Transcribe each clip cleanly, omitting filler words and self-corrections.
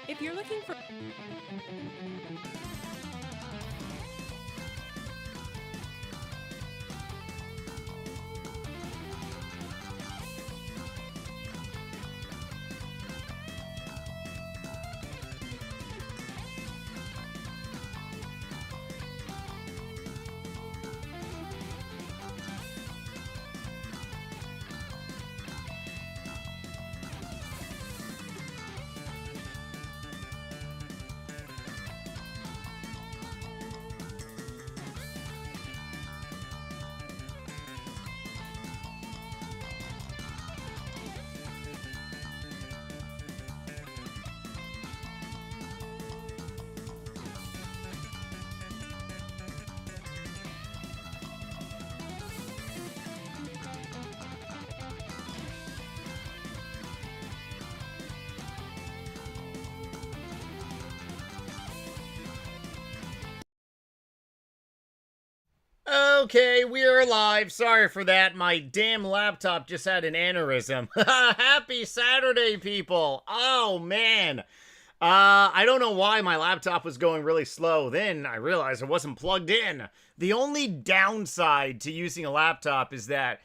If you're looking for... Okay, we're live. Sorry for that. My damn laptop just had an aneurysm. Happy Saturday, people. Oh, man. I don't know why my laptop was going really slow. Then I realized it wasn't plugged in. The only downside to using a laptop is that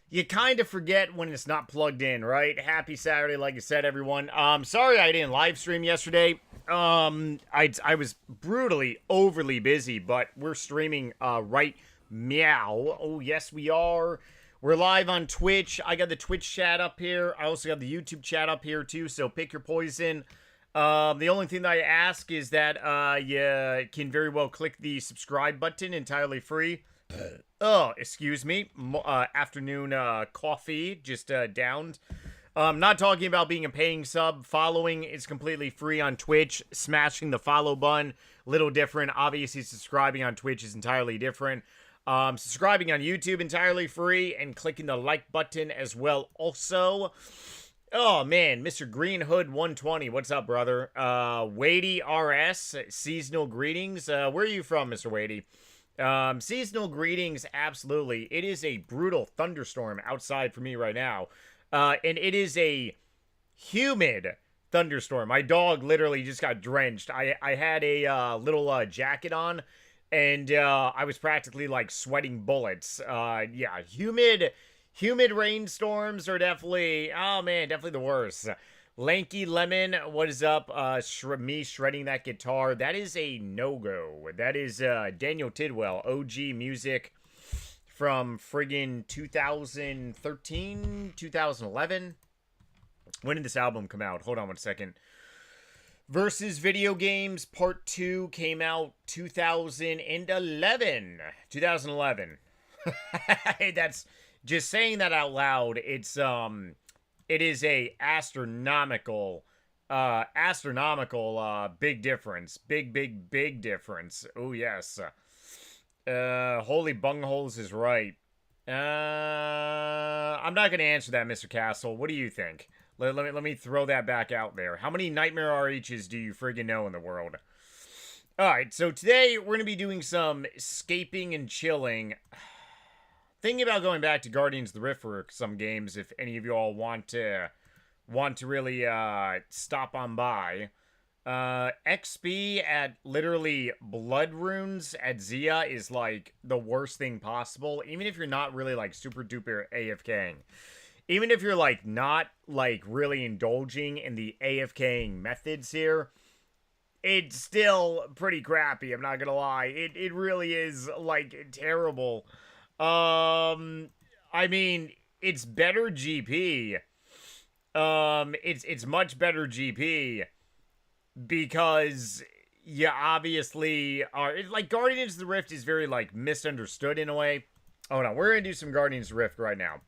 you kind of forget when it's not plugged in, right? Happy Saturday, like you said, everyone. Sorry I didn't live stream yesterday. I was brutally overly busy, but we're streaming right meow. Oh yes, we are. We're live on Twitch. I got the Twitch chat up here. I also got the YouTube chat up here too. So pick your poison. The only thing that I ask is that you can very well click the subscribe button, entirely free. Oh, excuse me. Afternoon coffee just downed. Not talking about being a paying sub. Following is completely free on Twitch. Smashing the follow button, little different. Obviously, subscribing on Twitch is entirely different. Subscribing on YouTube, entirely free. And clicking the like button as well also. Oh, man. Mr. Green Hood 120. What's up, brother? Wadey RS. Seasonal greetings. Where are you from, Mr. Wadey? Seasonal greetings, absolutely. It is a brutal thunderstorm outside for me right now. And it is a humid thunderstorm. My dog literally just got drenched. I had a little jacket on, and I was practically like sweating bullets. Yeah, humid rainstorms are definitely, oh man, definitely the worst. Lanky Lemon, what is up? Me shredding that guitar. That is a no-go. That is Daniel Tidwell, OG music from friggin' 2013, 2011. When did this album come out? Hold on one second. Versus Video Games Part 2 came out 2011. 2011. That's just saying that out loud. It is a astronomical big difference. Big difference. Oh yes. Holy bungholes is right. I'm not gonna answer that, Mr. Castle. What do you think? Let me throw that back out there. How many Nightmare RHs do you friggin' know in the world? Alright, so today we're gonna be doing some scaping and chilling. Thinking about going back to Guardians of the Rift for some games, if any of you all want to really stop on by. XP at literally Blood Runes at Zia is like the worst thing possible, even if you're not really like super duper AFKing. Even if you're like not like really indulging in the AFKing methods here, it's still pretty crappy, I'm not gonna lie. It really is like terrible. I mean, it's better GP. It's much better GP because you obviously are, like, Guardians of the Rift is very like misunderstood in a way. Hold on, we're gonna do some Guardians of the Rift right now.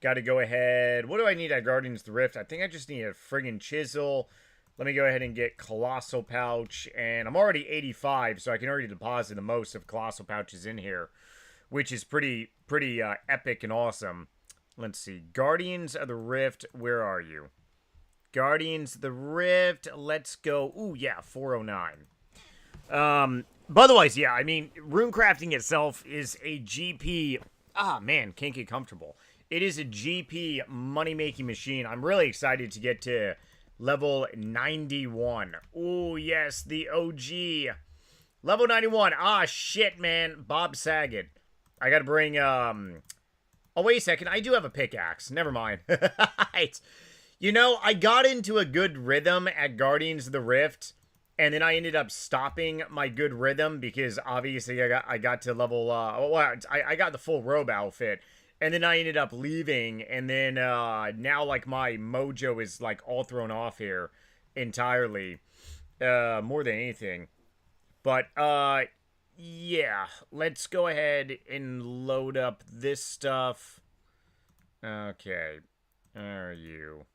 Gotta go ahead. What do I need at Guardians of the Rift? I think I just need a friggin' chisel. Let me go ahead and get Colossal Pouch. And I'm already 85, so I can already deposit the most of Colossal Pouches in here, which is pretty epic and awesome. Let's see. Guardians of the Rift, where are you? Guardians of the Rift, let's go. Ooh, yeah, 409. But otherwise, yeah, I mean, runecrafting itself is a GP. Ah, man, can't get comfortable. It is a GP money-making machine. I'm really excited to get to level 91. Oh, yes, the OG. Level 91. Ah, shit, man. Bob Saget. I gotta bring, Oh, wait a second. I do have a pickaxe. Never mind. You know, I got into a good rhythm at Guardians of the Rift, and then I ended up stopping my good rhythm because obviously I got to level, I got the full robe outfit. And then I ended up leaving, and then now, like, my mojo is, like, all thrown off here entirely. More than anything. But, yeah. Let's go ahead and load up this stuff. Okay. Where are you?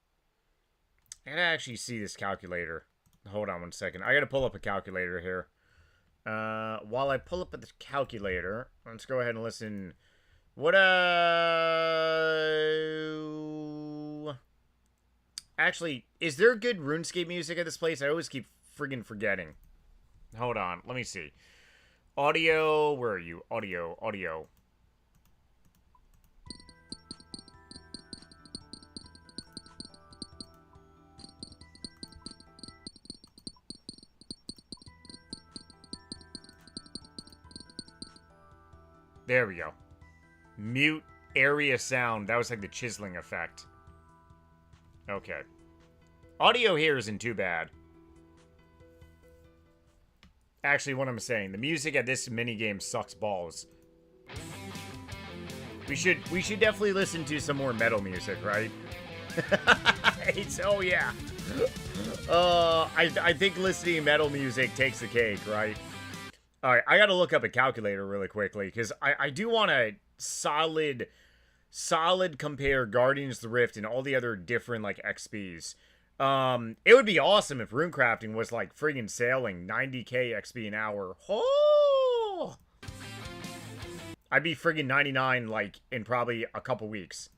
I gotta actually see this calculator. Hold on 1 second. I gotta pull up a calculator here. While I pull up the calculator, let's go ahead and listen... What, Actually, is there good RuneScape music at this place? I always keep friggin' forgetting. Hold on, let me see. Audio, where are you? Audio. There we go. Mute area sound. That was like the chiseling effect. Okay. Audio here isn't too bad. Actually, what I'm saying, the music at this minigame sucks balls. We should definitely listen to some more metal music, right? Oh yeah. I think listening to metal music takes the cake, right? Alright, I gotta look up a calculator really quickly, because I do want to solid compare Guardians of the Rift and all the other different, like, XPs. It would be awesome if runecrafting was, like, friggin' sailing 90k XP an hour. Oh! I'd be friggin' 99, like, in probably a couple weeks.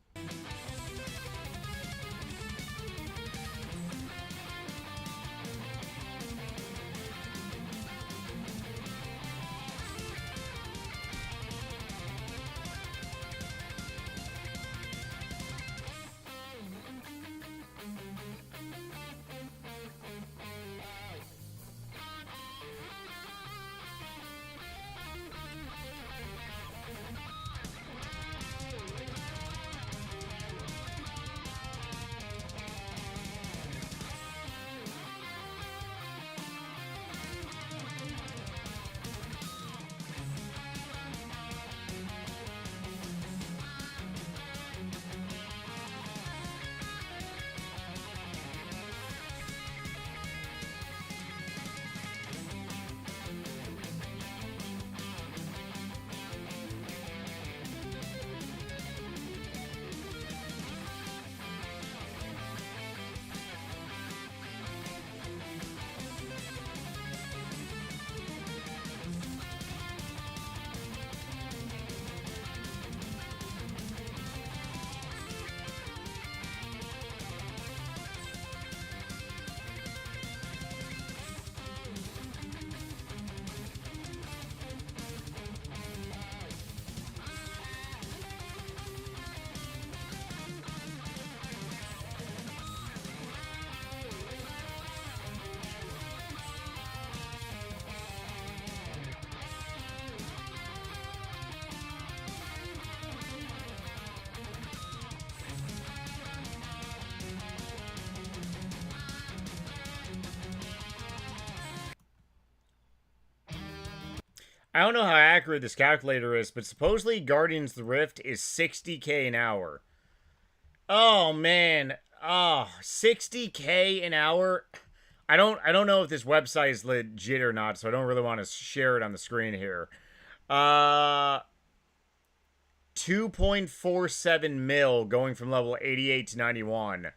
I don't know how accurate this calculator is, but supposedly Guardians of the Rift is 60k an hour. Oh man. Oh, 60k an hour. I don't know if this website is legit or not, so I don't really want to share it on the screen here. 2.47 mil going from level 88 to 91.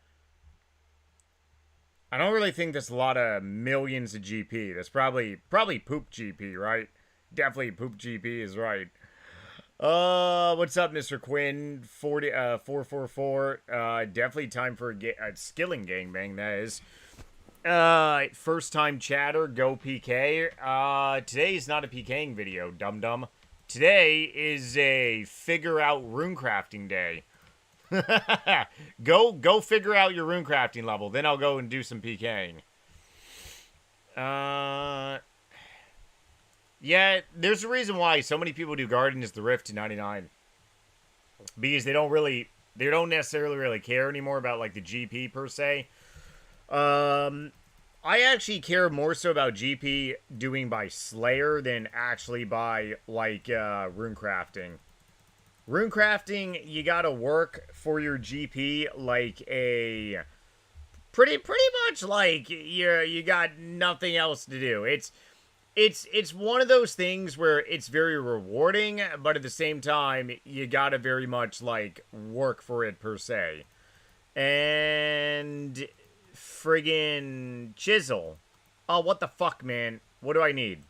I don't really think that's a lot of millions of GP. That's probably poop GP, right? Definitely poop GP is right. What's up, Mr. Quinn? 444. Definitely time for a skilling gangbang, that is. First time chatter, go PK. Today is not a PKing video, dum-dum. Today is a figure out runecrafting day. Go figure out your rune crafting level. Then I'll go and do some PKing. Yeah, there's a reason why so many people do Guardians of the Rift to 99. Because they don't necessarily really care anymore about like the GP per se. I actually care more so about GP doing by Slayer than actually by like rune crafting. Rune crafting, you gotta work for your GP like a pretty much like you got nothing else to do. It's one of those things where it's very rewarding, but at the same time, you gotta very much like work for it per se. And friggin' chisel. Oh, what the fuck, man? What do I need?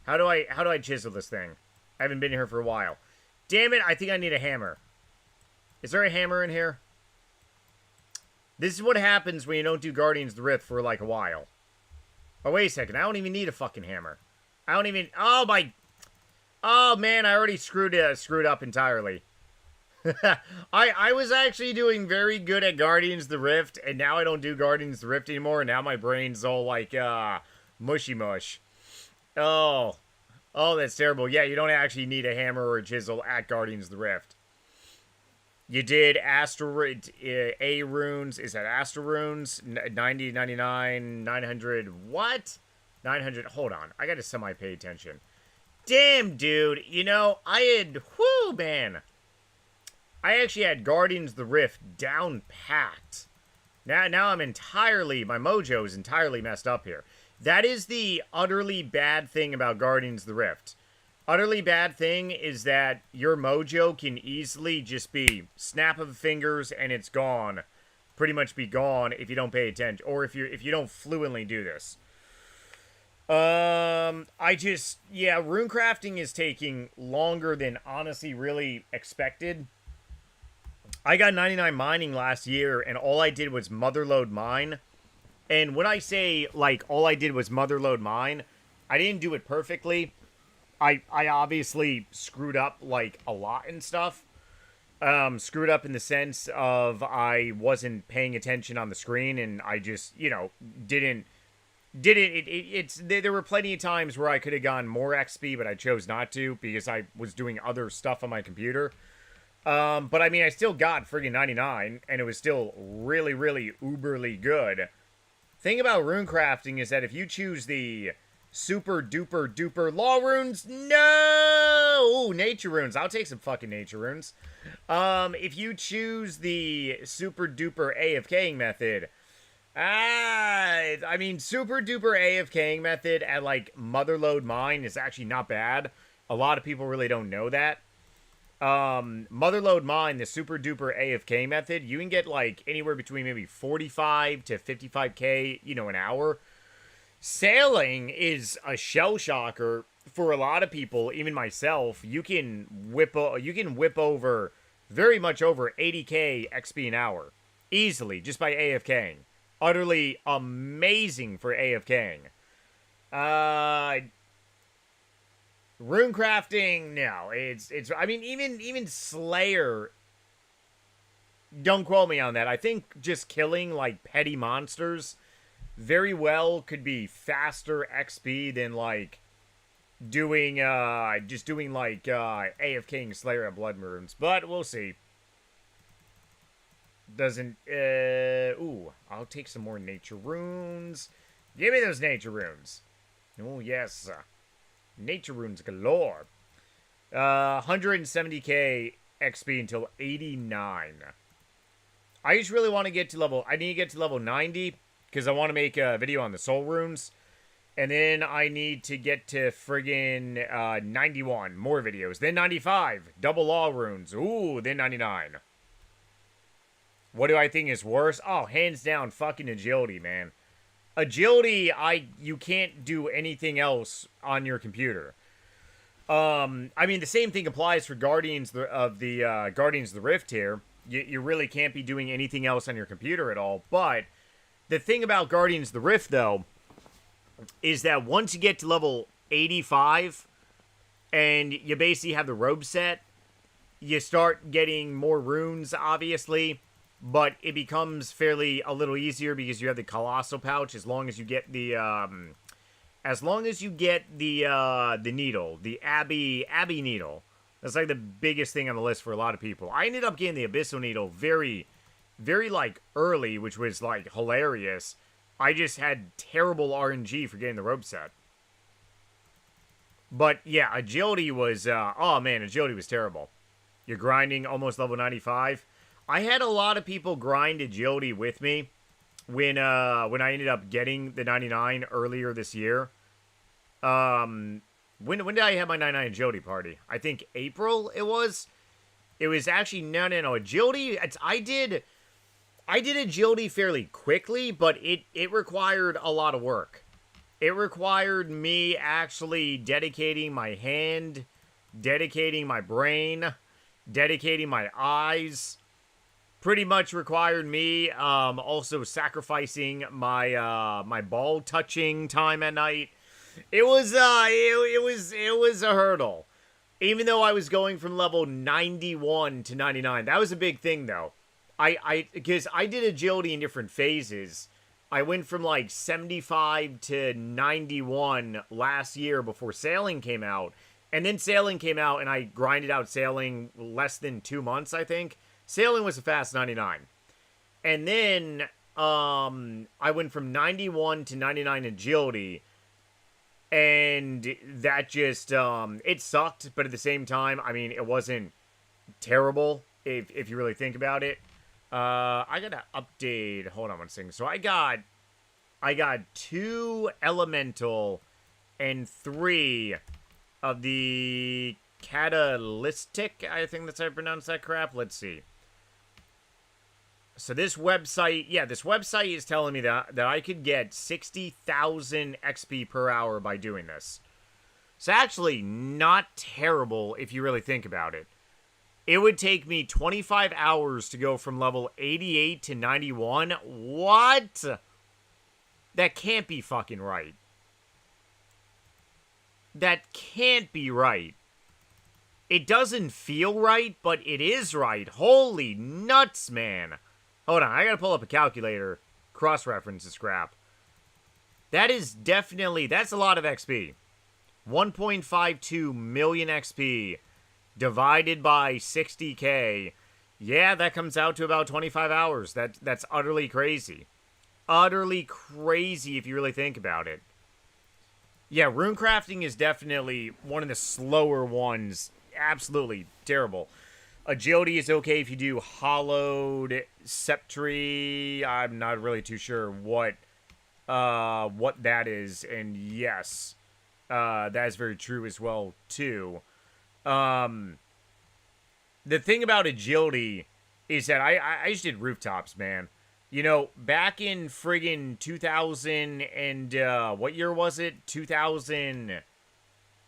How do I chisel this thing? I haven't been here for a while. Damn it, I think I need a hammer. Is there a hammer in here? This is what happens when you don't do Guardians of the Rift for like a while. Oh, wait a second. I don't even need a fucking hammer. I don't even... Oh, my... Oh, man, I already screwed up entirely. I was actually doing very good at Guardians of the Rift, and now I don't do Guardians of the Rift anymore, and now my brain's all like, mushy mush. Oh. Oh, that's terrible. Yeah, you don't actually need a hammer or a chisel at Guardians of the Rift. You did A runes. Is that Astro runes? 90, 99, 900. What? 900. Hold on. I got to semi-pay attention. Damn, dude. You know, I had... Whoo, man. I actually had Guardians of the Rift down packed. Now I'm entirely... My mojo is entirely messed up here. That is the utterly bad thing about Guardians of the Rift. Utterly bad thing is that your mojo can easily just be snap of the fingers and it's gone. Pretty much be gone if you don't pay attention. Or if you don't fluently do this. Yeah, rune crafting is taking longer than honestly really expected. I got 99 mining last year and all I did was motherload mine. And when I say, like, all I did was motherload mine, I didn't do it perfectly. I obviously screwed up, like, a lot and stuff. Screwed up in the sense of I wasn't paying attention on the screen, and I just, you know, didn't... There were plenty of times where I could have gone more XP, but I chose not to, because I was doing other stuff on my computer. But, I mean, I still got friggin' 99, and it was still really, really uberly good. Thing about rune crafting is that if you choose the super duper duper law runes, no! Ooh, nature runes. I'll take some fucking nature runes. If you choose the super duper AFKing method, I mean, super duper AFKing method at like motherload mine is actually not bad. A lot of people really don't know that. Motherload mine, the super duper AFK method, you can get like anywhere between maybe 45 to 55k, you know, an hour. Sailing is a shell shocker for a lot of people, even myself. You can whip over very much over 80k XP an hour easily just by AFKing. Utterly amazing for AFKing. Rune crafting, no, it's. I mean, even Slayer. Don't quote me on that. I think just killing like petty monsters very well could be faster XP than like doing like AFKing Slayer at Blood Runes. But we'll see. Doesn't ooh, I'll take some more nature runes. Give me those nature runes. Oh yes. Nature runes galore. 170k XP until 89. I just really want to get to level... I need to get to level 90 because I want to make a video on the soul runes. And then I need to get to friggin' 91. More videos. Then 95. Double law runes. Ooh, then 99. What do I think is worse? Oh, hands down, fucking agility, man. Agility, you can't do anything else on your computer. I mean, the same thing applies for Guardians of the Rift here. You really can't be doing anything else on your computer at all. But the thing about Guardians of the Rift, though, is that once you get to level 85 and you basically have the robe set, you start getting more runes, obviously, but it becomes fairly a little easier because you have the colossal pouch. As long as you get the needle, the Abbey needle. That's like the biggest thing on the list for a lot of people. I ended up getting the abyssal needle very, very like early, which was like hilarious. I just had terrible RNG for getting the rope set. But yeah, agility was oh man, agility was terrible. You're grinding almost level 95. I had a lot of people grind agility with me when I ended up getting the 99 earlier this year. When did I have my 99 agility party? I think April it was. It was actually no agility. I did agility fairly quickly, but it required a lot of work. It required me actually dedicating my hand, dedicating my brain, dedicating my eyes. Pretty much required me also sacrificing my my ball touching time at night. It was it was a hurdle. Even though I was going from level 91 to 99. That was a big thing though. Because I did agility in different phases. I went from like 75 to 91 last year before sailing came out. And then sailing came out and I grinded out sailing less than 2 months, I think. Sailing was a fast 99. And then I went from 91 to 99 agility. And that just, it sucked. But at the same time, I mean, it wasn't terrible if you really think about it. I gotta update. Hold on one second. So I got 2 elemental and 3 of the catalytic. I think that's how I pronounce that crap. Let's see. So this website, yeah, this website is telling me that I could get 60,000 XP per hour by doing this. It's actually not terrible if you really think about it. It would take me 25 hours to go from level 88 to 91. What? That can't be fucking right. That can't be right. It doesn't feel right, but it is right. Holy nuts, man. Hold on, I gotta pull up a calculator. Cross-reference this crap. That is definitely, that's a lot of XP. 1.52 million XP divided by 60k. Yeah, that comes out to about 25 hours. That's utterly crazy. Utterly crazy if you really think about it. Yeah, runecrafting is definitely one of the slower ones. Absolutely terrible. Agility is okay if you do hollowed sceptry. I'm not really too sure what that is. And yes, that is very true as well, too. The thing about agility is that I just did rooftops, man. You know, back in friggin' 2000 and, what year was it? 2000...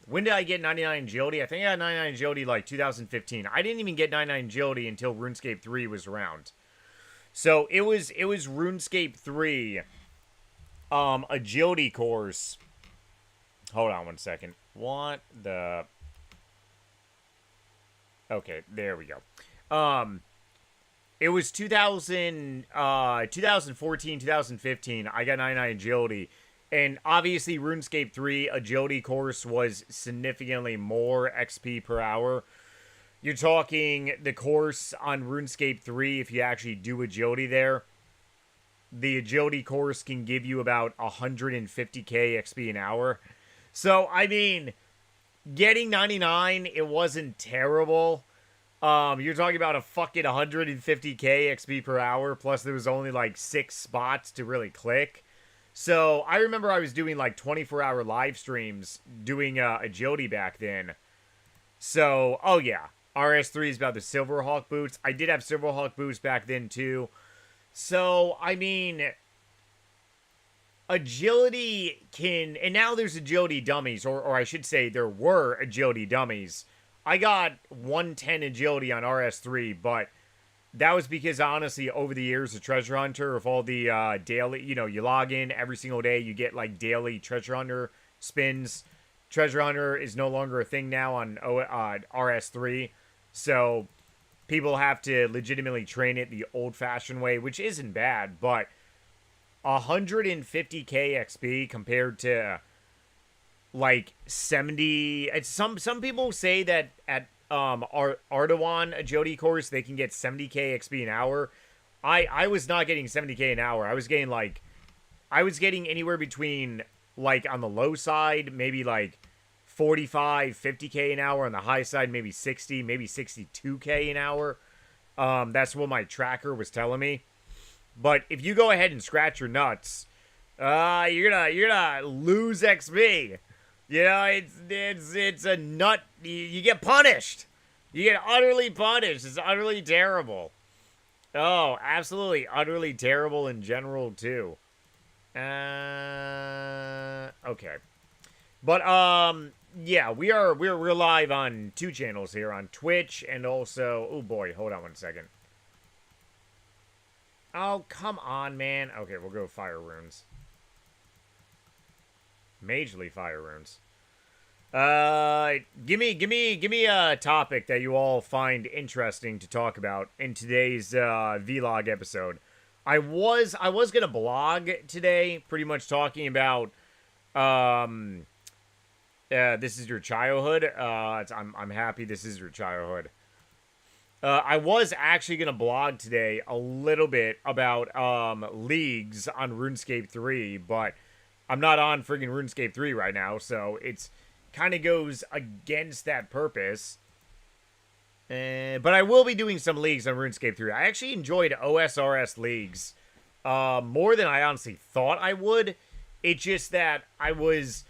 When did I get 99 agility? I think I got 99 agility like 2015. I didn't even get 99 agility until RuneScape 3 was around. So it was RuneScape 3 agility course. Hold on one second. What the... Okay, there we go. It was 2014, 2015. I got 99 agility. And obviously, RuneScape 3 agility course was significantly more XP per hour. You're talking the course on RuneScape 3, if you actually do agility there, the agility course can give you about 150k XP an hour. So, I mean, getting 99, it wasn't terrible. You're talking about a fucking 150k XP per hour, plus there was only like 6 spots to really click. So, I remember I was doing like 24-hour live streams doing agility back then. So, oh yeah. RS3 is about the Silverhawk boots. I did have Silverhawk boots back then too. So, I mean, agility can... And now there's agility dummies, or I should say there were agility dummies. I got 110 agility on RS3, but... That was because, honestly, over the years, the treasure hunter, of all the daily, you know, you log in every single day, you get, like, daily treasure hunter spins. Treasure hunter is no longer a thing now on RS3. So people have to legitimately train it the old-fashioned way, which isn't bad, but 150k XP compared to like 70. Some people say that at Ardawan Jody course they can get 70k XP an hour. I was not getting 70k an hour. I was getting anywhere between, like, on the low side, maybe like 45, 50k an hour. On the high side, maybe 60, maybe 62k an hour. That's what my tracker was telling me. But if you go ahead and scratch your nuts, you're gonna lose XP. You know, it's a nut. You get punished. You get utterly punished. It's utterly terrible. Oh, absolutely, utterly terrible in general too. Okay. But yeah, we're live on 2 channels here, on Twitch and also, oh boy, hold on 1 second. Oh, come on, man. Okay, we'll go fire runes. Majorly fire runes. Give me a topic that you all find interesting to talk about in today's vlog episode. I was gonna blog today, pretty much talking about this is your childhood. I'm happy this is your childhood. I was actually gonna blog today a little bit about leagues on RuneScape 3, but I'm not on friggin' RuneScape 3 right now, so it's kind of goes against that purpose. But I will be doing some leagues on RuneScape 3. I actually enjoyed OSRS leagues more than I honestly thought I would. It's just that I was...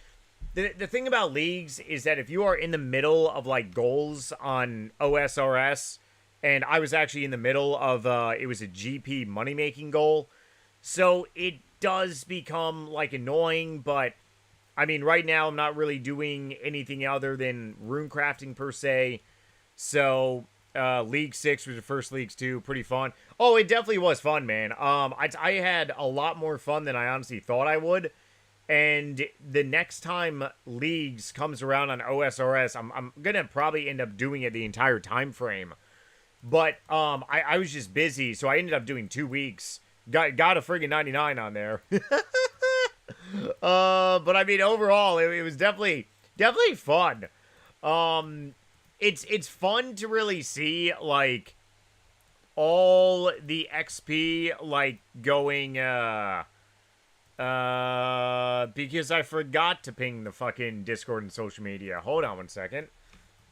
The thing about leagues is that if you are in the middle of, like, goals on OSRS, and I was actually in the middle of, it was a GP money-making goal, so it does become, like, annoying, but... I mean, right now I'm not really doing anything other than rune crafting per se. So, League 6 was the first Leagues 2, pretty fun. Oh, it definitely was fun, man. I had a lot more fun than I honestly thought I would. And the next time Leagues comes around on OSRS, I'm gonna probably end up doing it the entire time frame. But I was just busy, so I ended up doing 2 weeks. Got a friggin' 99 on there. But I mean, overall, it was definitely fun. It's fun to really see, like, all the XP, like, going, because I forgot to ping the fucking Discord and social media. Hold on 1 second.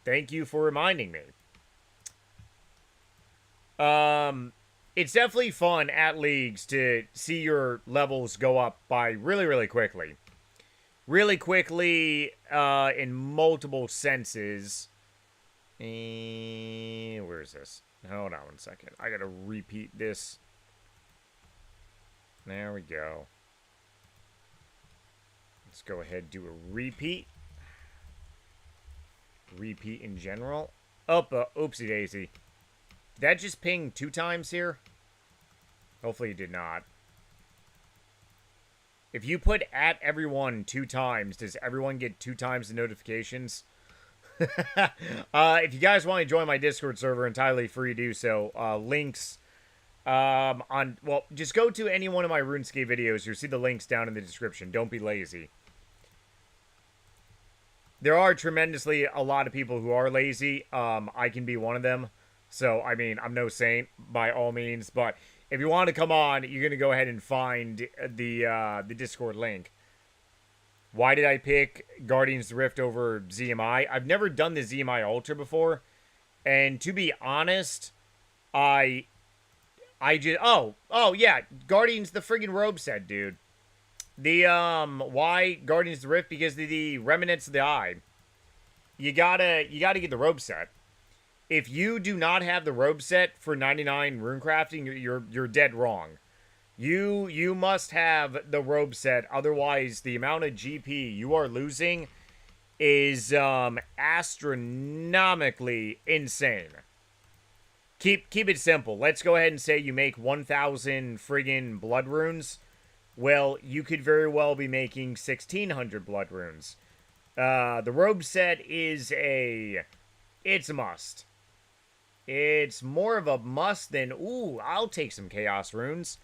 Thank you for reminding me. It's definitely fun at leagues to see your levels go up by really quickly. Really quickly, in multiple senses. Where is this? Hold on 1 second. I gotta repeat this. There we go. Let's go ahead and do a repeat. Repeat in general. Oh, oopsie daisy. Did that just ping 2 times here? Hopefully it did not. If you put at everyone 2 times, does everyone get 2 times the notifications? If you guys want to join my Discord server, entirely free to do so. Links on... Well, just go to any one of my RuneScape videos. You'll see the links down in the description. Don't be lazy. There are tremendously a lot of people who are lazy. I can be one of them. So, I mean, I'm no saint by all means, but if you want to come on, you're going to go ahead and find the Discord link. Why did I pick Guardians of the Rift over ZMI? I've never done the ZMI Ultra before, and to be honest, I just... Oh, yeah, Guardians, the friggin' robe set, dude. The, why Guardians of the Rift? Because the Remnants of the Eye. You gotta get the robe set. If you do not have the robe set for 99 rune crafting, you're dead wrong. You must have the robe set, otherwise the amount of GP you are losing is astronomically insane. Keep it simple. Let's go ahead and say you make 1,000 friggin' blood runes. Well, you could very well be making 1,600 blood runes. The robe set is it's a must. It's more of a must than, ooh, I'll take some Chaos Runes.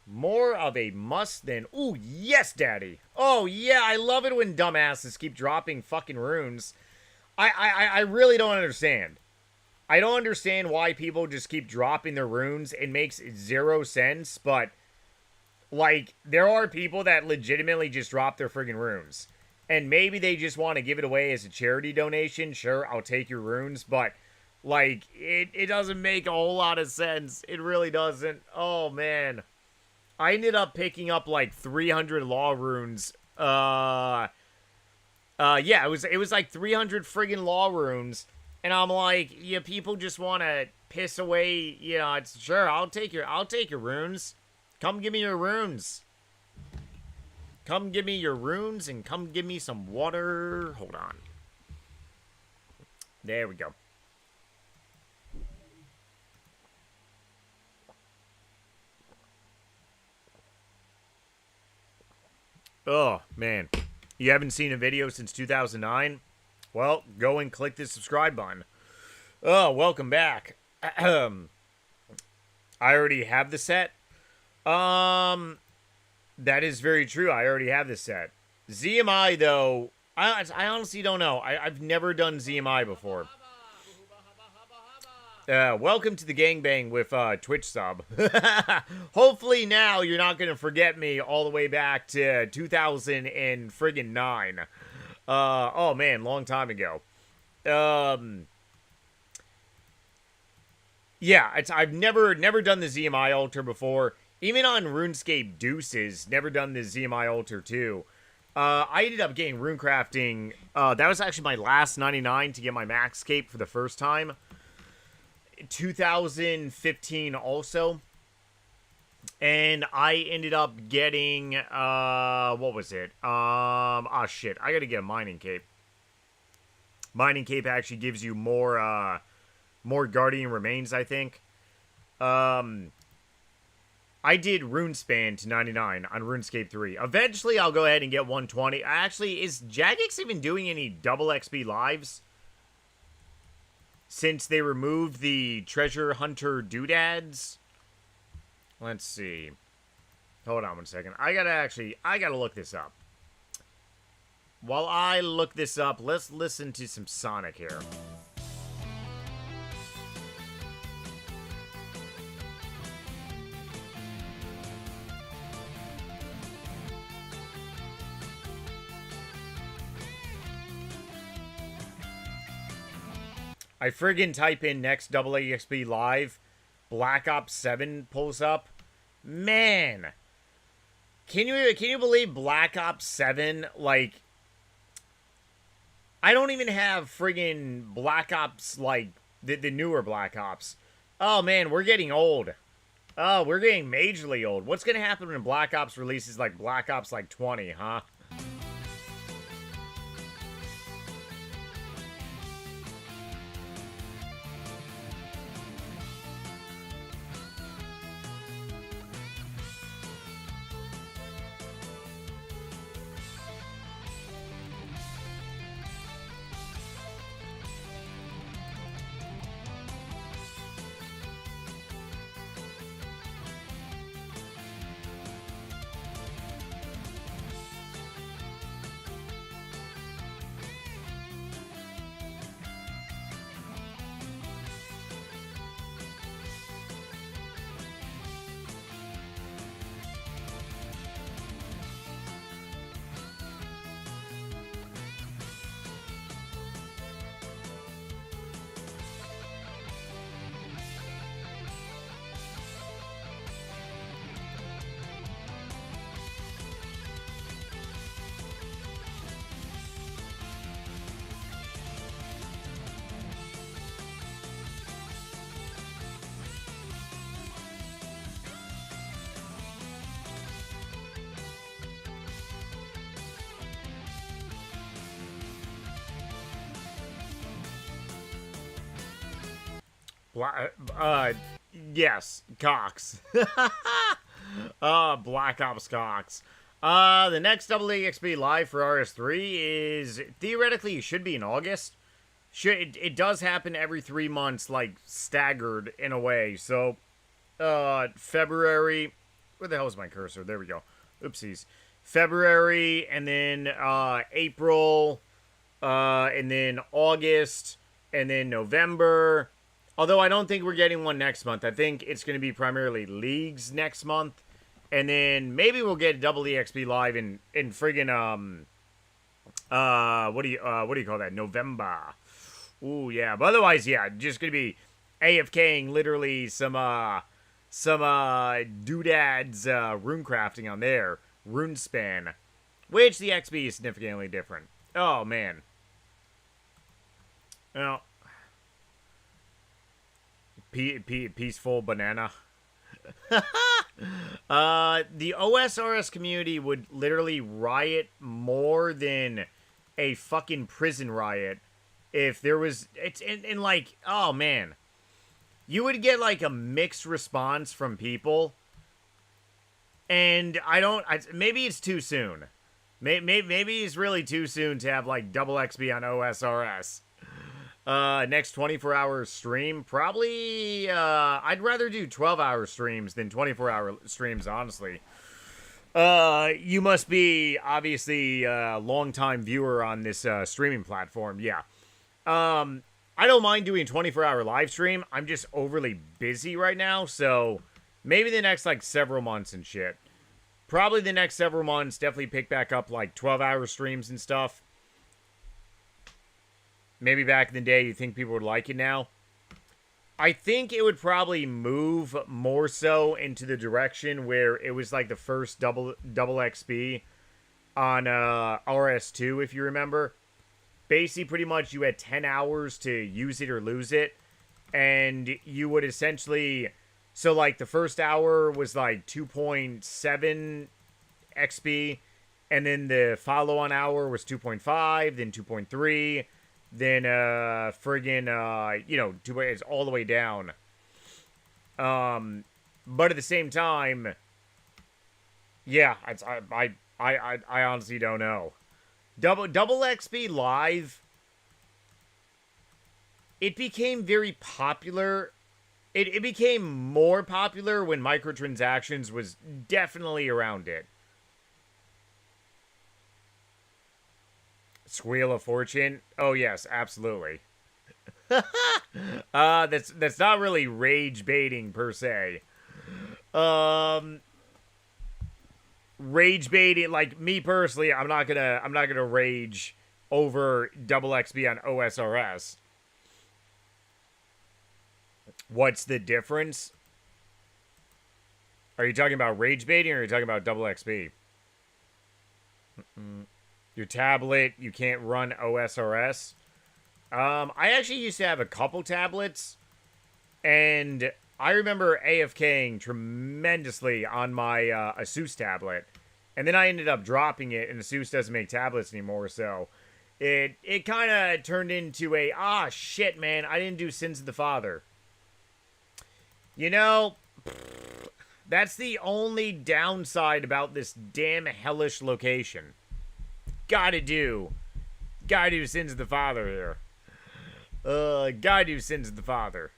More of a must than, ooh, yes, daddy. Oh, yeah, I love it when dumbasses keep dropping fucking runes. I really don't understand. I don't understand why people just keep dropping their runes. It makes zero sense, but, like, there are people that legitimately just drop their friggin' runes. And maybe they just want to give it away as a charity donation. Sure, I'll take your runes, but, like, it doesn't make a whole lot of sense. It really doesn't. Oh, man. I ended up picking up, like, 300 law runes. Yeah, it was like 300 friggin' law runes. And I'm like, yeah, people just want to piss away, you know, it's sure, I'll take your runes. Come give me your runes. Come give me your runes and come give me some water. Hold on. There we go. Oh, man. You haven't seen a video since 2009? Well, go and click the subscribe button. Oh, welcome back. I already have the set. That is very true. I already have the set. ZMI, though, I honestly don't know. I've never done ZMI before. Welcome to the gangbang with Twitch sub. Hopefully now you're not going to forget me all the way back to 2009. Oh man, long time ago. Yeah, I've never done the ZMI altar before. Even on RuneScape Deuces, never done the ZMI altar too. I ended up getting runecrafting. That was actually my last 99 to get my max cape for the first time. 2015 also. And I ended up getting, what was it? Oh shit, I gotta get a mining cape. Mining cape actually gives you more Guardian Remains, I think. I did Runespan to 99 on RuneScape 3. Eventually, I'll go ahead and get 120. Actually, is Jagex even doing any double XP lives? Since they removed the treasure hunter doodads? Let's see. Hold on 1 second. I gotta look this up. While I look this up, let's listen to some Sonic here. I friggin' type in next double EXP live. Black Ops 7 pulls up. Man. Can you believe Black Ops 7? Like, I don't even have friggin' Black Ops, like, the newer Black Ops. Oh, man, we're getting old. Oh, we're getting majorly old. What's gonna happen when Black Ops releases, like, Black Ops, like, 20, huh? Yes, Cox. Black Ops Cox. The next double EXP live for RS3 is theoretically should be in August. it does happen every 3 months, like staggered in a way. So, February. Where the hell is my cursor? There we go. Oopsies. February, and then April, and then August, and then November. Although I don't think we're getting one next month. I think it's going to be primarily leagues next month, and then maybe we'll get double EXP live in friggin' what do you call that? November. Ooh, yeah. But otherwise, yeah, just gonna be AFKing literally some doodads rune crafting on there. Rune span. Which the XP is significantly different. Oh man. Well, peaceful banana. The OSRS community would literally riot more than a fucking prison riot if there was it's in like, oh man, you would get like a mixed response from people, and maybe it's too soon. Maybe it's really too soon to have like double XP on OSRS. Next 24-hour stream, probably, I'd rather do 12-hour streams than 24-hour streams, honestly. You must be, obviously, a long-time viewer on this, streaming platform, yeah. I don't mind doing 24-hour live stream, I'm just overly busy right now, so maybe the next, like, several months and shit. Probably the next several months, definitely pick back up, like, 12-hour streams and stuff. Maybe back in the day, you think people would like it now. I think it would probably move more so into the direction where it was like the first double XP on RS2, if you remember. Basically, pretty much you had 10 hours to use it or lose it. And you would essentially... So, like, the first hour was like 2.7 XP. And then the follow-on hour was 2.5, then 2.3... Then, friggin', it's all the way down. But at the same time, yeah, I honestly don't know. Double XP Live, it became very popular. It became more popular when microtransactions was definitely around it. Wheel of Fortune? Oh yes, absolutely. That's not really rage baiting per se. Rage baiting, like me personally, I'm not gonna rage over double XP on OSRS. What's the difference? Are you talking about rage baiting or are you talking about double XP? Your tablet, you can't run OSRS. I actually used to have a couple tablets, and I remember AFKing tremendously on my Asus tablet, and then I ended up dropping it, and Asus doesn't make tablets anymore, so it kind of turned into a, shit, man, I didn't do Sins of the Father. You know, that's the only downside about this damn hellish location. Gotta do Sins of the Father here. Gotta do Sins of the Father.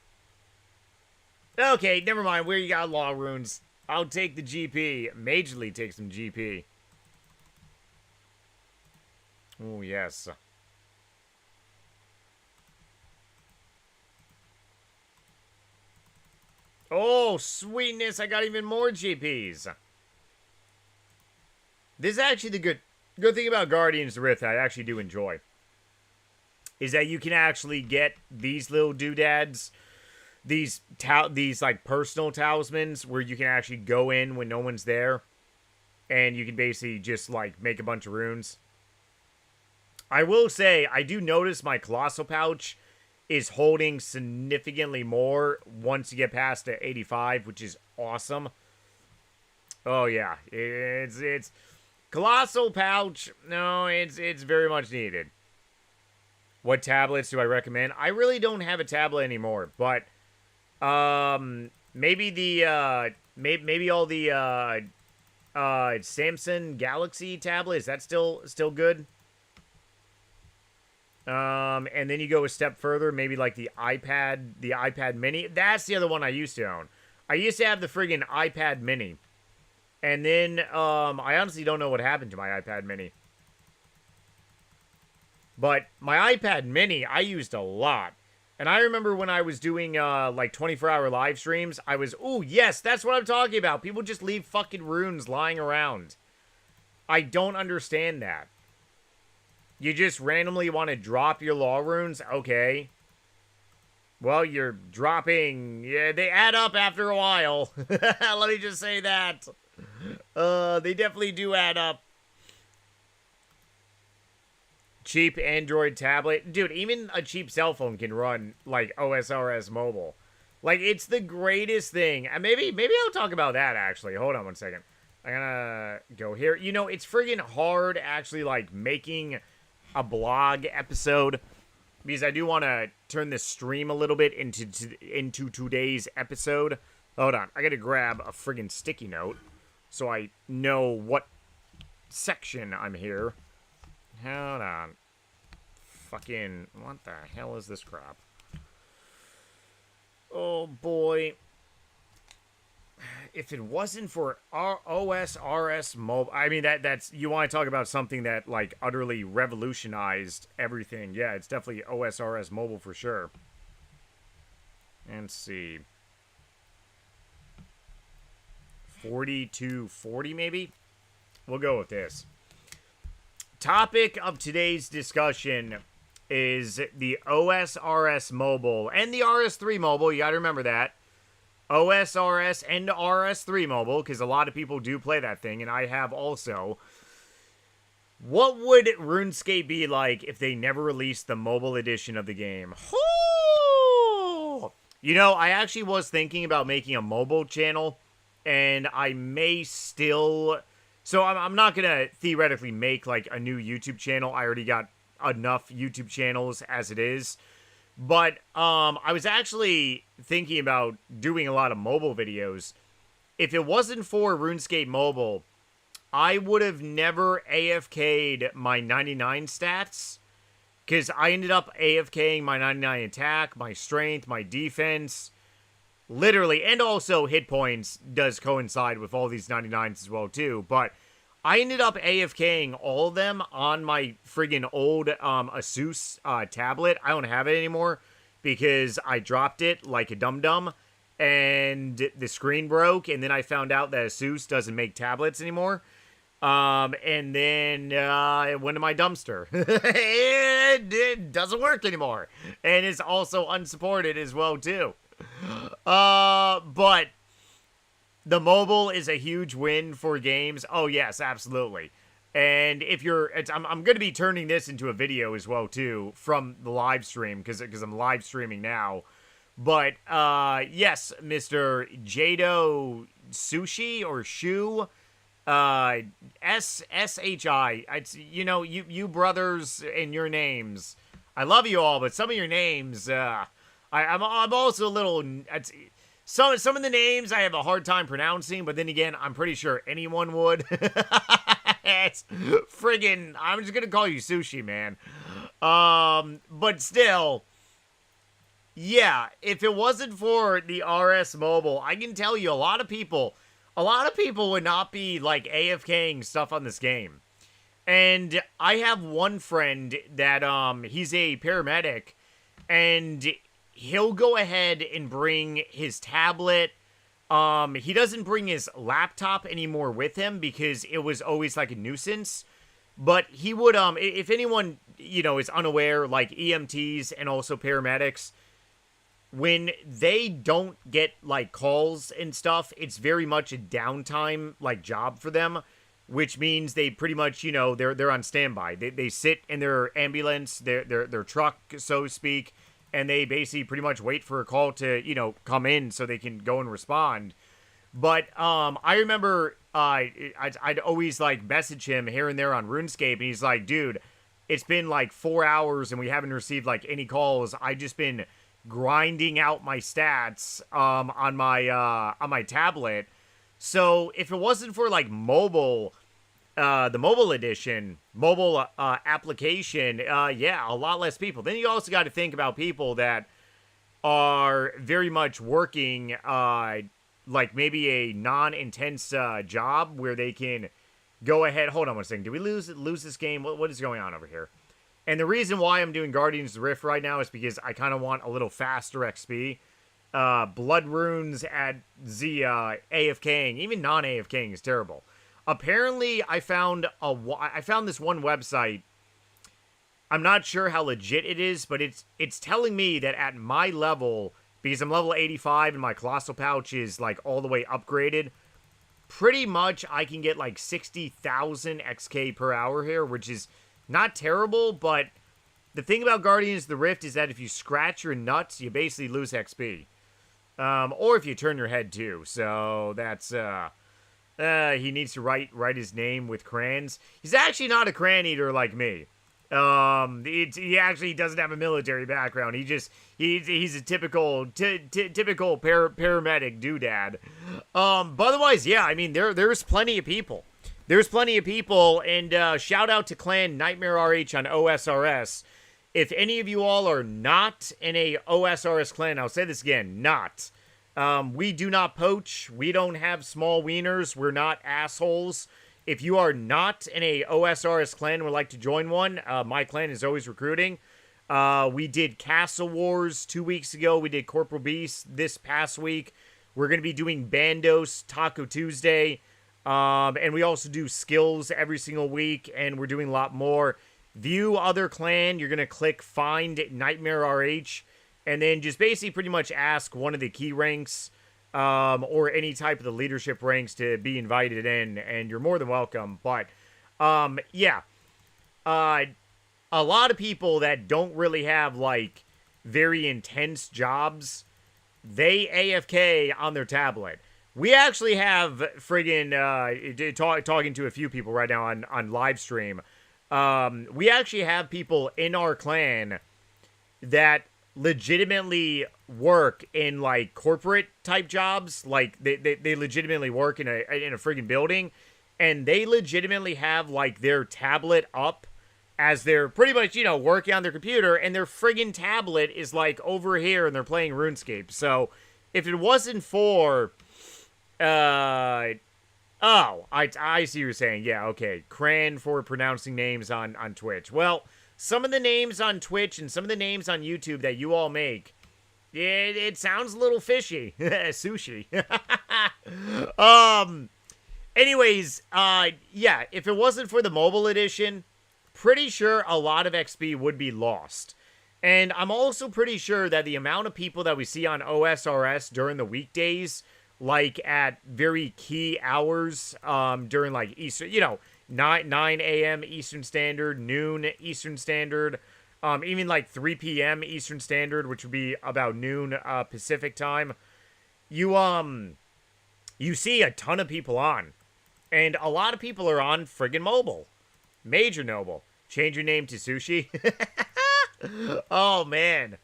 Okay, never mind. Where you got law runes? I'll take the GP. Majorly take some GP. Oh, yes. Oh, sweetness. I got even more GPs. This is actually the good thing about Guardians of the Rift I actually do enjoy is that you can actually get these little doodads, these like personal talismans where you can actually go in when no one's there, and you can basically just like make a bunch of runes. I will say I do notice my colossal pouch is holding significantly more once you get past the 85, which is awesome. Oh yeah, it's colossal pouch. No, it's very much needed. What tablets do I recommend? I really don't have a tablet anymore, but maybe the maybe all the Samsung Galaxy tablet, is that still good? And then you go a step further, maybe like the iPad Mini. That's the other one I used to own. I used to have the friggin' iPad Mini. And then, I honestly don't know what happened to my iPad Mini. But my iPad Mini, I used a lot. And I remember when I was doing, like 24-hour live streams, I was, ooh, yes, that's what I'm talking about. People just leave fucking runes lying around. I don't understand that. You just randomly want to drop your law runes? Okay. Well, you're dropping. Yeah, they add up after a while. Let me just say that. They definitely do add up. Cheap Android tablet. Dude, even a cheap cell phone can run, like, OSRS mobile. Like, it's the greatest thing. And maybe I'll talk about that, actually. Hold on one second. I'm gonna go here. You know, it's friggin' hard, actually, like, making a blog episode, because I do want to turn this stream a little bit into today's episode. Hold on. I gotta grab a friggin' sticky note so I know what section I'm here. Hold on. Fucking, what the hell is this crap? Oh, boy. If it wasn't for OSRS mobile, I mean, that's, you want to talk about something that, like, utterly revolutionized everything. Yeah, it's definitely OSRS mobile for sure. And let's see. 4240 maybe? We'll go with this. Topic of today's discussion is the OSRS mobile and the RS3 mobile. You gotta remember that. OSRS and RS3 mobile, because a lot of people do play that thing, and I have also. What would RuneScape be like if they never released the mobile edition of the game? You know, I actually was thinking about making a mobile channel, and I may still. So I'm not going to theoretically make, like, a new YouTube channel. I already got enough YouTube channels as it is. But I was actually thinking about doing a lot of mobile videos. If it wasn't for RuneScape Mobile, I would have never AFK'd my 99 stats. Because I ended up AFKing my 99 attack, my strength, my defense. Literally, and also hit points does coincide with all these 99s as well, too. But I ended up AFKing all of them on my friggin' old Asus tablet. I don't have it anymore because I dropped it like a dum-dum, and the screen broke, and then I found out that Asus doesn't make tablets anymore. And then it went to my dumpster. It doesn't work anymore. And it's also unsupported as well, too. But the mobile is a huge win for games. Oh, yes, absolutely. And if you're, I'm going to be turning this into a video as well, too, from the live stream, because I'm live streaming now. But, yes, Mr. Jado Sushi or Shu, SSHI. It's, you know, you brothers and your names. I love you all, but some of your names, I'm also a little. Some of the names I have a hard time pronouncing, but then again, I'm pretty sure anyone would. It's friggin'. I'm just gonna call you Sushi, man. But still, yeah. If it wasn't for the RS Mobile, I can tell you a lot of people would not be like AFKing stuff on this game. And I have one friend that he's a paramedic, and he'll go ahead and bring his tablet. He doesn't bring his laptop anymore with him because it was always like a nuisance. But he would, if anyone, you know, is unaware, like EMTs and also paramedics, when they don't get like calls and stuff, it's very much a downtime like job for them, which means they pretty much, you know, they're on standby. They sit in their ambulance, their truck, so to speak, and they basically pretty much wait for a call to, you know, come in so they can go and respond. But I remember I'd always like message him here and there on RuneScape, and he's like, dude, it's been like 4 hours and we haven't received like any calls. I just been grinding out my stats on my tablet. So if it wasn't for like mobile, the mobile edition, mobile application, yeah, a lot less people. Then you also got to think about people that are very much working, like maybe a non-intense job where they can go ahead. Hold on one second. Did we lose this game? What is going on over here? And the reason why I'm doing Guardians of the Rift right now is because I kind of want a little faster XP. Blood runes at the AFKing, even non-AFKing is terrible. Apparently, I found this one website. I'm not sure how legit it is, but it's telling me that at my level, because I'm level 85 and my Colossal Pouch is like all the way upgraded, pretty much I can get like 60,000 XK per hour here, which is not terrible, but the thing about Guardians of the Rift is that if you scratch your nuts, you basically lose XP. Or if you turn your head too, so that's, he needs to write his name with crayons. He's actually not a crayon eater like me. He actually doesn't have a military background. He's a typical paramedic doodad. But otherwise, yeah, I mean, there's plenty of people. There's plenty of people, and shout out to Clan Nightmare RH on OSRS. If any of you all are not in a OSRS clan, I'll say this again, not. We do not poach. We don't have small wieners. We're not assholes. If you are not in a OSRS clan and would like to join one, my clan is always recruiting. We did Castle Wars 2 weeks ago. We did Corporal Beast this past week. We're going to be doing Bandos Taco Tuesday. And we also do skills every single week, and we're doing a lot more. View other clan. You're going to click Find Nightmare RH, and then just basically pretty much ask one of the key ranks, or any type of the leadership ranks to be invited in, and you're more than welcome. But, yeah. A lot of people that don't really have, like, very intense jobs, they AFK on their tablet. We actually have friggin' talking to a few people right now on live stream. We actually have people in our clan that legitimately work in like corporate type jobs. Like they legitimately work in a friggin' building, and they legitimately have like their tablet up as they're pretty much, you know, working on their computer, and their friggin' tablet is like over here and they're playing RuneScape. So if it wasn't for oh, I see what you're saying. Yeah, okay. Cran for pronouncing names on Twitch. Well, some of the names on Twitch and some of the names on YouTube that you all make, it sounds a little fishy. Sushi. Anyways, yeah, if it wasn't for the mobile edition, pretty sure a lot of XP would be lost. And I'm also pretty sure that the amount of people that we see on OSRS during the weekdays, like at very key hours, during like Eastern, you know, 9 a.m. Eastern Standard, noon Eastern Standard, even like 3 p.m. Eastern Standard, which would be about noon Pacific time. You see a ton of people on, and a lot of people are on friggin' mobile. Major Noble, change your name to Sushi. Oh man.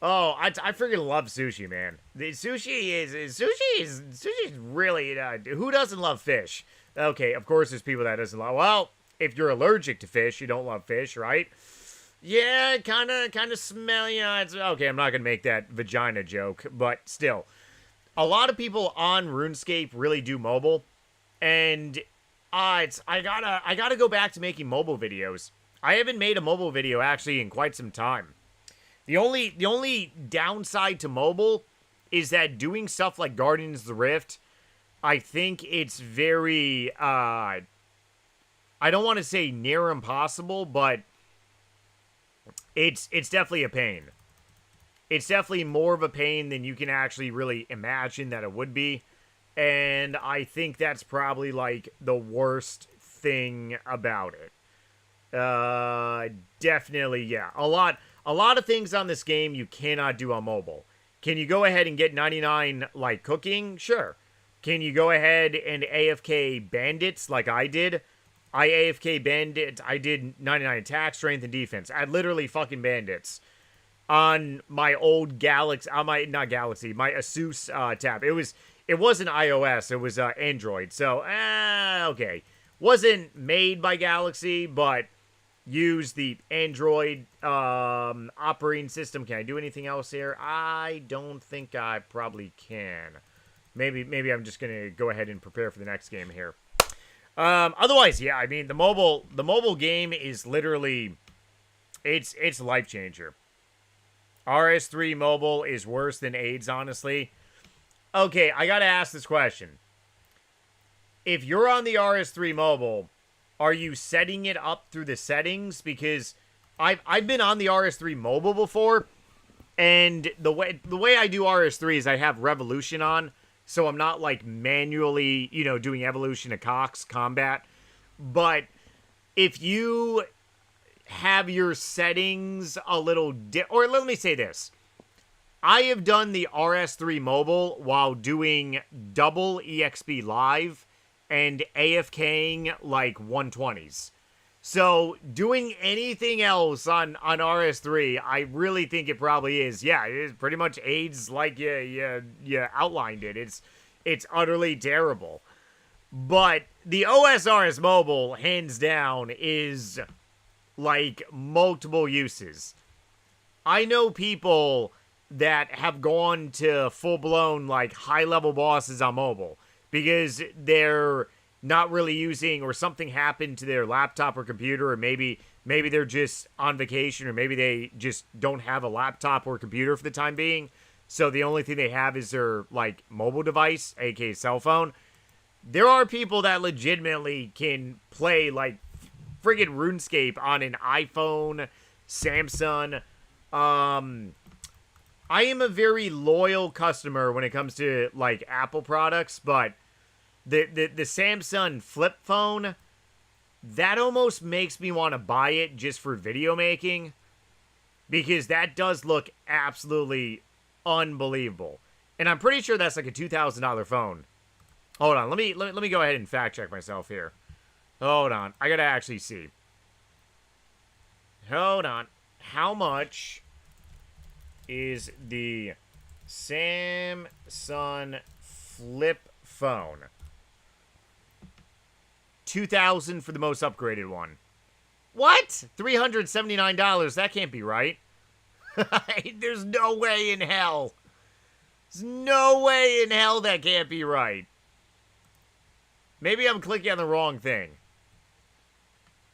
Oh, I freaking love sushi, man. The sushi is really, who doesn't love fish? Okay, of course there's people that doesn't love, well, if you're allergic to fish, you don't love fish, right? Yeah, kind of smell, yeah, it's, okay, I'm not going to make that vagina joke, but still. A lot of people on RuneScape really do mobile, and, I gotta go back to making mobile videos. I haven't made a mobile video, actually, in quite some time. The only downside to mobile is that doing stuff like Guardians of the Rift, I think it's very, I don't want to say near impossible, but it's definitely a pain. It's definitely more of a pain than you can actually really imagine that it would be. And I think that's probably, like, the worst thing about it. Definitely, yeah. A lot of things on this game you cannot do on mobile. Can you go ahead and get 99, like, cooking? Sure. Can you go ahead and AFK bandits like I did? I AFK bandits. I did 99 attack, strength, and defense. I literally fucking bandits on my old Galaxy, not Galaxy, my Asus tab. It wasn't iOS, it was Android. So, okay. wasn't made by Galaxy, but used the Android operating system. Can I do anything else here? I don't think I probably can. Maybe I'm just gonna go ahead and prepare for the next game here. Otherwise, yeah, I mean the mobile game is literally it's life changer. RS3 mobile is worse than AIDS, honestly. Okay, I gotta ask this question. If you're on the RS3 mobile, are you setting it up through the settings? Because I've been on the RS3 mobile before, and the way I do RS3 is I have Revolution on, so I'm not like manually, doing Evolution of Cox combat. But if you have your settings a little or let me say this. I have done the RS3 mobile while doing double EXP live and AFKing like 120s. So doing anything else on RS3, I really think it probably is. Yeah, it is pretty much AIDS like you outlined it. It's utterly terrible. But the OSRS mobile, hands down, is like multiple uses. I know people that have gone to full-blown like high-level bosses on mobile because they're not really using, or something happened to their laptop or computer, or maybe they're just on vacation, or maybe they just don't have a laptop or computer for the time being, so the only thing they have is their like mobile device, aka cell phone. There are people that legitimately can play like friggin' RuneScape on an iPhone, Samsung. I am a very loyal customer when it comes to like Apple products, but the Samsung flip phone, that almost makes me want to buy it just for video making, because that does look absolutely unbelievable. And I'm pretty sure that's like a $2,000 phone. Hold on, let me go ahead and fact check myself here. Hold on, I gotta actually see. Hold on, how much is the Samsung flip phone? $2,000 for the most upgraded one. What? $379? That can't be right. There's no way in hell. There's no way in hell that can't be right. Maybe I'm clicking on the wrong thing.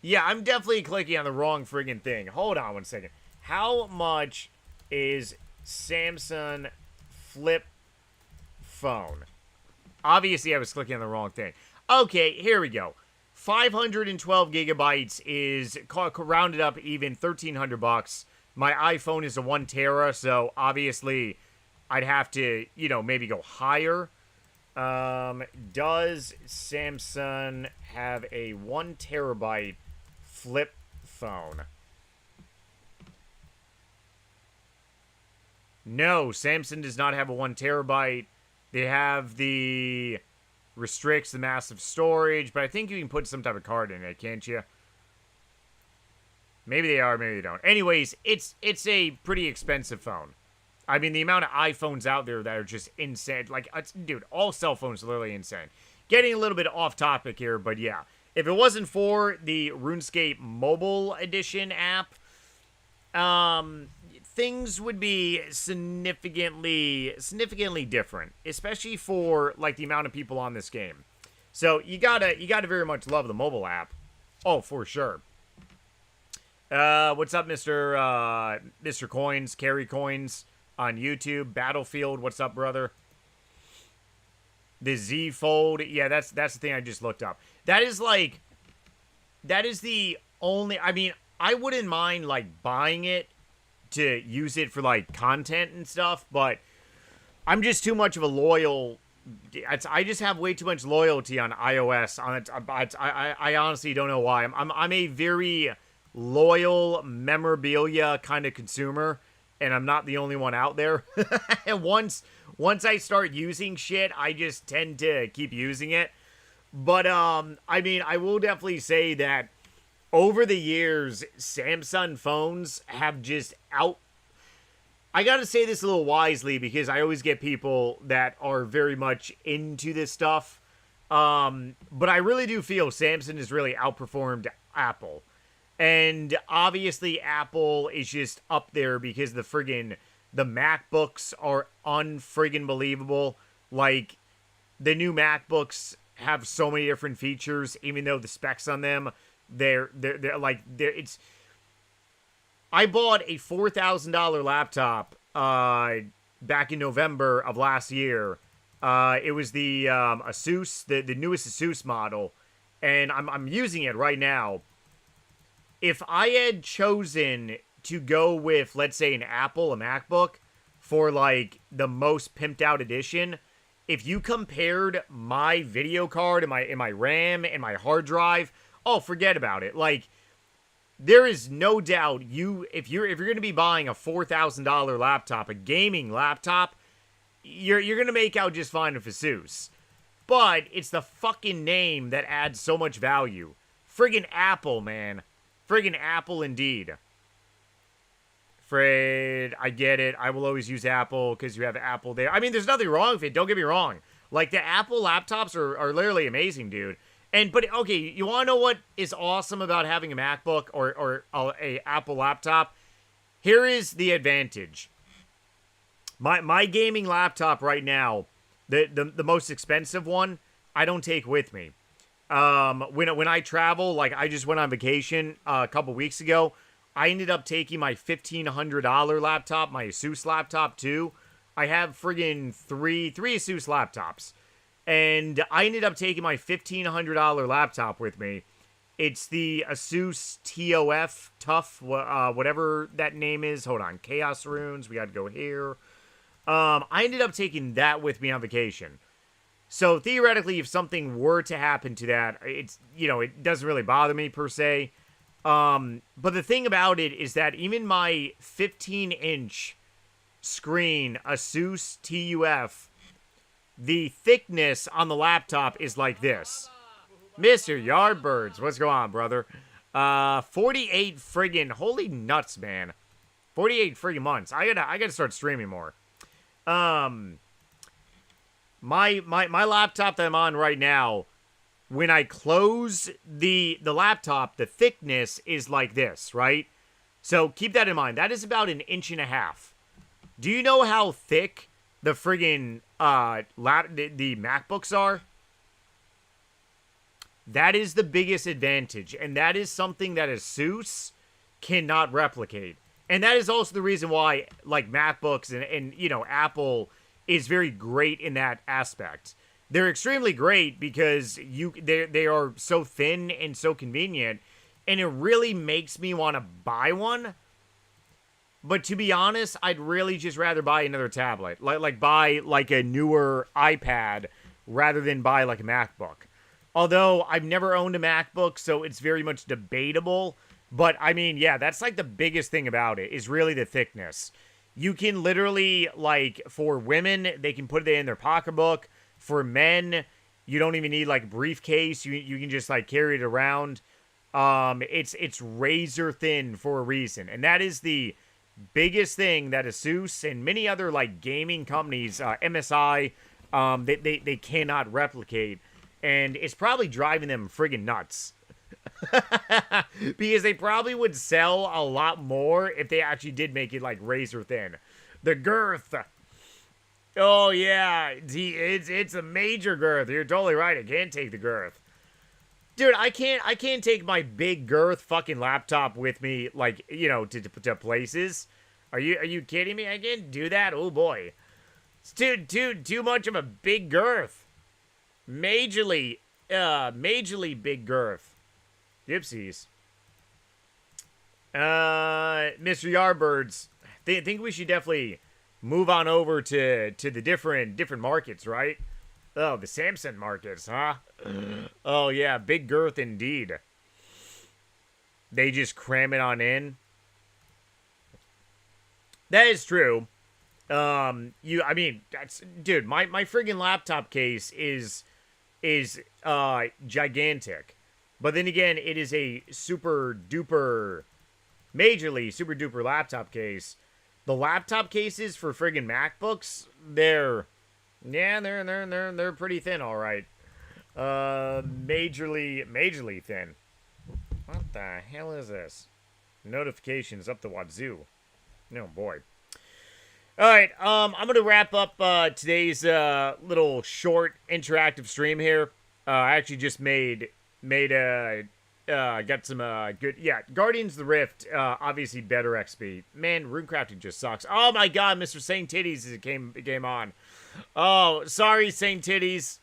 Yeah, I'm definitely clicking on the wrong friggin' thing. Hold on one second. How much is Samsung flip phone? Obviously, I was clicking on the wrong thing. Okay, here we go. 512 gigabytes is rounded up even $1,300. My iPhone is a 1 tera, so obviously I'd have to, maybe go higher. Does Samsung have a 1 terabyte flip phone? No, Samsung does not have a 1 terabyte. They have the restricts the massive storage, but I think you can put some type of card in it, can't you? Maybe they are, maybe they don't. Anyways, it's a pretty expensive phone. I mean, the amount of iPhones out there that are just insane. Like, dude, all cell phones are literally insane. Getting a little bit off topic here, but yeah. If it wasn't for the RuneScape mobile edition app, things would be significantly different, especially for like the amount of people on this game. So you gotta very much love the mobile app. Oh, for sure. What's up, Mr. Coins, Carry Coins on YouTube? Battlefield, what's up, brother? The Z Fold, yeah, that's the thing I just looked up. That is the only. I mean, I wouldn't mind like buying it to use it for like content and stuff, but I'm just too much of a loyal. I just have way too much loyalty on iOS. On it, I honestly don't know why. I'm a very loyal memorabilia kind of consumer, and I'm not the only one out there. And once I start using shit, I just tend to keep using it. But I mean, I will definitely say that over the years, Samsung phones have just I gotta say this a little wisely, because I always get people that are very much into this stuff. But I really do feel Samsung has really outperformed Apple. And obviously Apple is just up there because the MacBooks are unfriggin' believable. Like, the new MacBooks have so many different features, even though the specs on them, it's. I bought a $4,000 laptop back in November of last year. It was the Asus, the newest Asus model, and I'm using it right now. If I had chosen to go with, let's say, an Apple, a MacBook, for like the most pimped out edition, if you compared my video card and my RAM and my hard drive, oh, forget about it. Like, there is no doubt if you're going to be buying a $4,000 laptop, a gaming laptop, you're going to make out just fine with Asus. But it's the fucking name that adds so much value. Friggin' Apple, man. Friggin' Apple indeed. Fred, I get it. I will always use Apple because you have Apple there. I mean, there's nothing wrong with it. Don't get me wrong. Like, the Apple laptops are literally amazing, dude. But, okay, you want to know what is awesome about having a MacBook or a Apple laptop? Here is the advantage. My gaming laptop right now, the most expensive one, I don't take with me. When I travel, like I just went on vacation a couple weeks ago, I ended up taking my $1,500 laptop, my Asus laptop too. I have friggin' three Asus laptops. And I ended up taking my $1,500 laptop with me. It's the Asus TOF, whatever that name is. Hold on, Chaos Runes, we gotta go here. I ended up taking that with me on vacation. So theoretically, if something were to happen to that, it doesn't really bother me per se. But the thing about it is that even my 15-inch screen Asus TUF, the thickness on the laptop is like this. Mr. Yardbirds, what's going on, brother? 48 friggin' holy nuts, man. 48 friggin' months. I gotta start streaming more. My laptop that I'm on right now, when I close the laptop, the thickness is like this, right? So keep that in mind. That is about 1.5 inches. Do you know how thick the friggin' the MacBooks are? That is the biggest advantage, and that is something that Asus cannot replicate. And that is also the reason why, like, MacBooks and Apple is very great in that aspect. They're extremely great because they are so thin and so convenient, and it really makes me want to buy one. But to be honest, I'd really just rather buy another tablet, like buy like a newer iPad rather than buy like a MacBook. Although I've never owned a MacBook, so it's very much debatable. But I mean, yeah, that's like the biggest thing about it is really the thickness. You can literally, like, for women, they can put it in their pocketbook. For men, you don't even need like a briefcase. You can just like carry it around. It's razor thin for a reason, and that is the biggest thing that Asus and many other like gaming companies, MSI, they cannot replicate, and it's probably driving them friggin' nuts. Because they probably would sell a lot more if they actually did make it like razor thin. The girth. Oh yeah, it's a major girth. You're totally right. I can't take the girth. Dude, I can't take my big girth fucking laptop with me, like, to places. Are you kidding me? I can't do that. Oh boy. It's too much of a big girth. Majorly big girth. Gypsies. Mr. Yardbirds, think we should definitely move on over to the different markets, right? Oh, the Samsung markets, huh? Oh yeah, big girth indeed. They just cram it on in. That is true. That's, dude, my friggin' laptop case is gigantic. But then again, it is a majorly super duper laptop case. The laptop cases for friggin' MacBooks, they're pretty thin, all right. Majorly thin. What the hell is this? Notifications up the wazoo. Oh boy. All right, I'm gonna wrap up today's little short interactive stream here. I actually just got some good, yeah, Guardians of the Rift, obviously better XP. Man, runecrafting just sucks. Oh my god, Mr. Saint Titties came on. Oh, sorry, Saint Titties.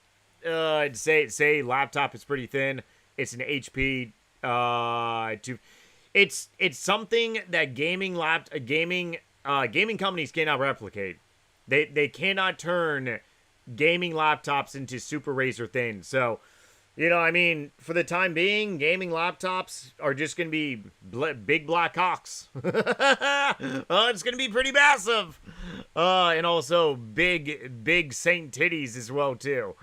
Say laptop is pretty thin. It's an HP. It's something that gaming companies cannot replicate. They cannot turn gaming laptops into super razor thin. So, I mean, for the time being, gaming laptops are just going to be big black cocks. It's going to be pretty massive. And also big Saint Titties as well, too.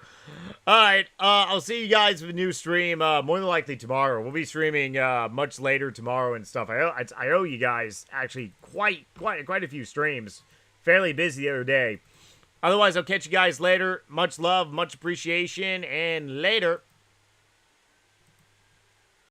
Alright, I'll see you guys with a new stream, more than likely tomorrow. We'll be streaming, much later tomorrow and stuff. I owe you guys, actually, quite a few streams. Fairly busy the other day. Otherwise, I'll catch you guys later. Much love, much appreciation, and later.